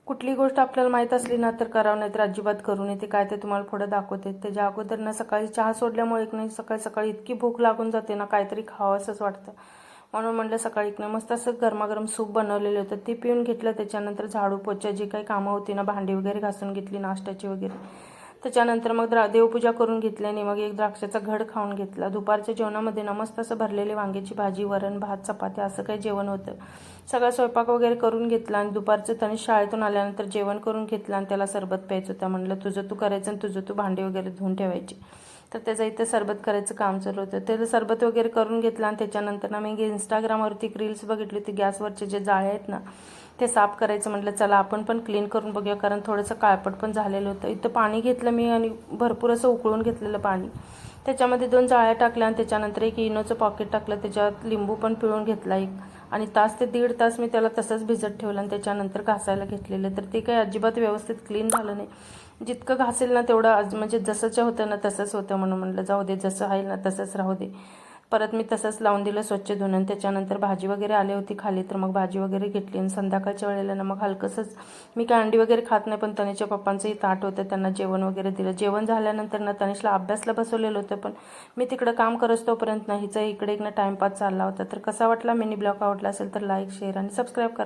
कुठली गोष्ट आपल्याला माहीत असली ना तर करावं, नाही तर अजिबात करू नये. ते काय ते तुम्हाला पुढं दाखवते. त्याच्या अगोदर ना सकाळी चहा सोडल्यामुळे एक नाही सकाळी सकाळी इतकी भूक लागून जाते ना, काहीतरी खावं असंच वाटतं. म्हणून म्हटलं सकाळी एक नाही मस्त असं गरमागरम सूप बनवलेलं होतं, ते पिऊन घेतलं. त्याच्यानंतर झाडू पोछा जी काही कामं होती ना, भांडी वगैरे घासून घेतली, नाश्त्याची वगैरे. त्याच्यानंतर मग देवपूजा करून घेतली आणि मग एक द्राक्षाचा घड खाऊन घेतला. दुपारच्या जेवणामध्ये ना मस्त असं भरलेली वांग्याची भाजी, वरण भात, चपात्या असं काही जेवण होतं. सगळा स्वयंपाक वगैरे करून घेतला आणि दुपारचं त्याने शाळेतून आल्यानंतर जेवण करून घेतलं आणि त्याला सरबत प्यायचं होतं. म्हणलं तुझं तू करायचं आणि तुझं तू भांडी वगैरे धुवून ठेवायची. तर त्याचं इथं सरबत करायचं काम चालू होतं. त्याला सरबत वगैरे करून घेतलं आणि त्याच्यानंतर ना मी इंस्टाग्रामवरती एक रील्स बघितली होती. गॅसवरचे जे जाळे आहेत ना ते साफ करायचं. म्हटलं चला आपण पण क्लीन करून बघूया, कारण थोडंसं काळपट पण झालेलं होतं. इथं पाणी घेतलं मी आणि भरपूर असं उकळून घेतलेलं पाणी. त्याच्यामध्ये 2 जाळ्या टाकल्या आणि त्याच्यानंतर एक इनोचं पॉकेट टाकलं. त्याच्यात लिंबू पण पिळून घेतला एक आणि तास ते 1.5 तास मी त्याला तसंच भिजत ठेवलं आणि त्याच्यानंतर घासायला घेतलेलं. तर ते काही अजिबात व्यवस्थित क्लीन झालं नाही. जितकं घासेल ना तेवढं म्हणजे जसंच्या होतं ना तसंच होतं. म्हणून म्हटलं जाऊ दे, जसं आहे ना तसंच राहू दे. परत मी तसंच लावून दिलं स्वच्छ धुवून आणि त्याच्यानंतर भाजी वगैरे आली होती खाली, तर मग भाजी वगैरे घेतली आणि संध्याकाळच्या वेळेला ना मग हलकंसंच मी काय अंडी वगैरे खात नाही, पण तनिषच्या पप्पांचंही ताट होतं, त्यांना जेवण वगैरे दिलं. जेवण झाल्यानंतर ना तनिषला अभ्यासला बसवलेलं होतं, पण मी तिकडं काम करत तोपर्यंत ना हिचा इकडे एक ना टाईमपास चालला होता. तर कसा वाटला मिनी ब्लॉग आवडला असेल तर लाईक, शेअर आणि सबस्क्राईब करा.